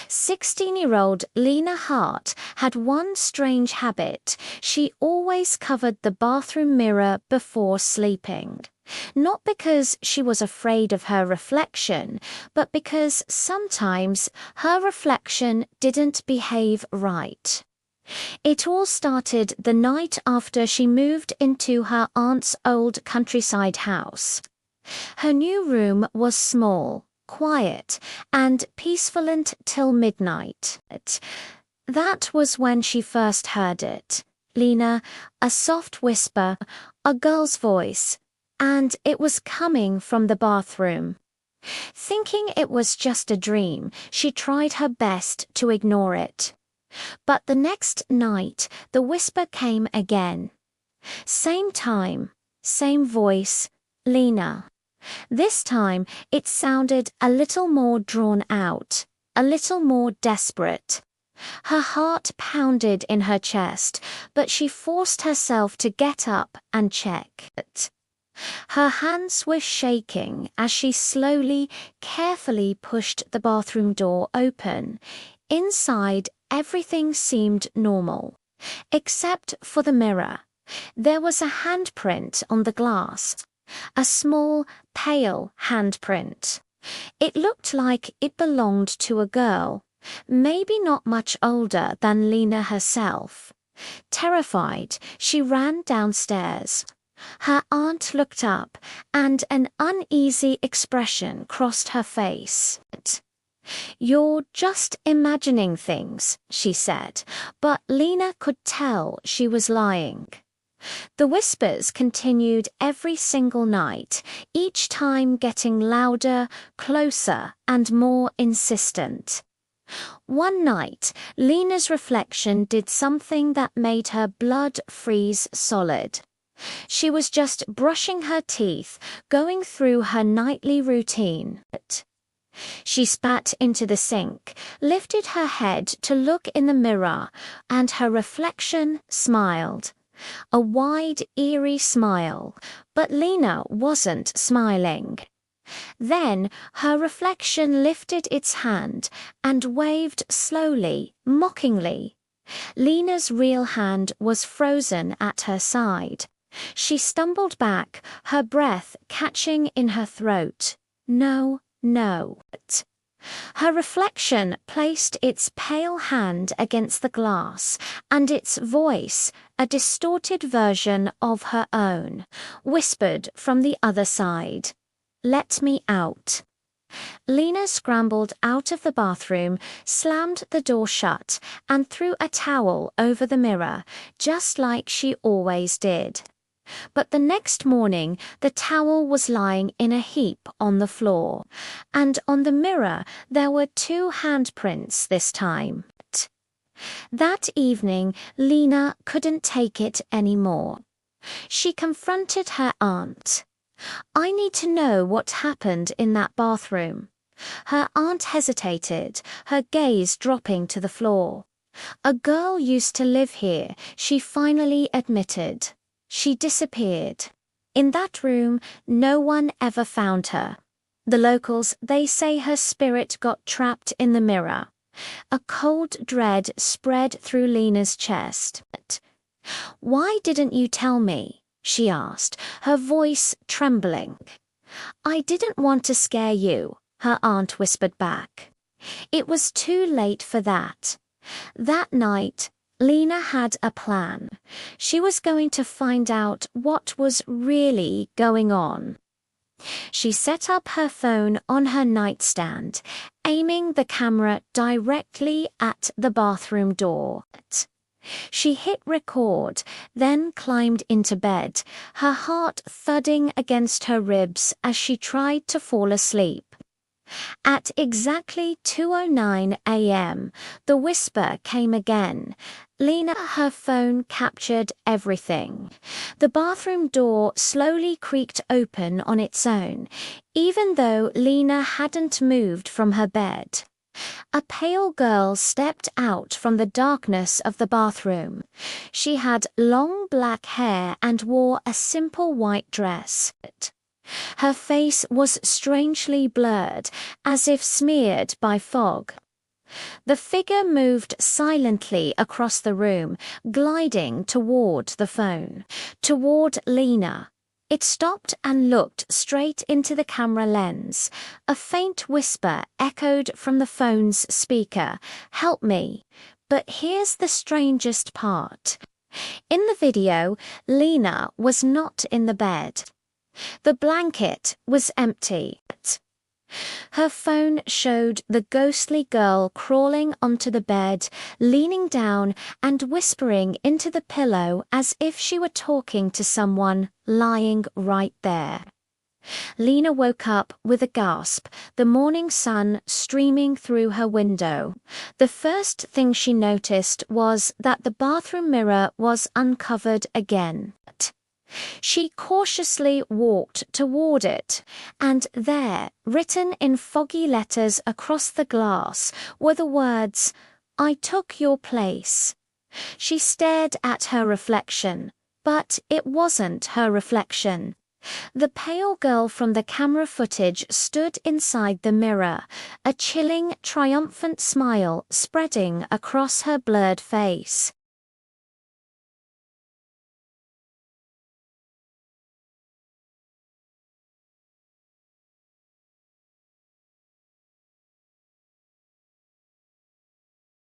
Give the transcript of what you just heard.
16-year-old Lena Hart had one strange habit. She always covered the bathroom mirror before sleeping. Not because she was afraid of her reflection, but because sometimes her reflection didn't behave right. It all started the night after she moved into her aunt's old countryside house. Her new room was small, quiet, and peaceful until midnight. That was when she first heard it. Lena, a soft whisper, a girl's voice, and it was coming from the bathroom. Thinking it was just a dream, she tried her best to ignore it. But the next night, the whisper came again. Same time, same voice, Lena. This time, it sounded a little more drawn out, a little more desperate. Her heart pounded in her chest, but she forced herself to get up and check it. Her hands were shaking as she slowly, carefully pushed the bathroom door open. Inside, everything seemed normal, except for the mirror. There was a handprint on the glass, a small, pale handprint. It looked like it belonged to a girl, maybe not much older than Lena herself. Terrified, she ran downstairs. Her aunt looked up, and an uneasy expression crossed her face. "You're just imagining things," she said, but Lena could tell she was lying. The whispers continued every single night, each time getting louder, closer, and more insistent. One night, Lena's reflection did something that made her blood freeze solid. She was just brushing her teeth, going through her nightly routine. She spat into the sink, lifted her head to look in the mirror, and her reflection smiled. A wide, eerie smile, but Lena wasn't smiling. Then her reflection lifted its hand and waved slowly, mockingly. Lena's real hand was frozen at her side. She stumbled back, her breath catching in her throat. No. Her reflection placed its pale hand against the glass, and its voice, a distorted version of her own, whispered from the other side, "Let me out." Lena scrambled out of the bathroom, slammed the door shut, and threw a towel over the mirror, just like she always did. But the next morning, the towel was lying in a heap on the floor, and on the mirror there were 2 handprints this time. That evening, Lena couldn't take it anymore. She confronted her aunt. "I need to know what happened in that bathroom." Her aunt hesitated, her gaze dropping to the floor. "A girl used to live here," she finally admitted. "She disappeared. In that room, no one ever found her. The locals, they say her spirit got trapped in the mirror." A cold dread spread through Lena's chest. "Why didn't you tell me?" she asked, her voice trembling. "I didn't want to scare you," her aunt whispered back. It was too late for that. That night, Lena had a plan. She was going to find out what was really going on. She set up her phone on her nightstand, aiming the camera directly at the bathroom door. She hit record, then climbed into bed, her heart thudding against her ribs as she tried to fall asleep. At exactly 2:09 a.m., the whisper came again. Lena, her phone captured everything. The bathroom door slowly creaked open on its own, even though Lena hadn't moved from her bed. A pale girl stepped out from the darkness of the bathroom. She had long black hair and wore a simple white dress. Her face was strangely blurred, as if smeared by fog. The figure moved silently across the room, gliding toward the phone, toward Lena. It stopped and looked straight into the camera lens. A faint whisper echoed from the phone's speaker, "Help me." But here's the strangest part. In the video, Lena was not in the bed. The blanket was empty. Her phone showed the ghostly girl crawling onto the bed, leaning down and whispering into the pillow as if she were talking to someone lying right there. Lena woke up with a gasp, the morning sun streaming through her window. The first thing she noticed was that the bathroom mirror was uncovered again. She cautiously walked toward it, and there, written in foggy letters across the glass, were the words, "I took your place." She stared at her reflection, but it wasn't her reflection. The pale girl from the camera footage stood inside the mirror, a chilling, triumphant smile spreading across her blurred face.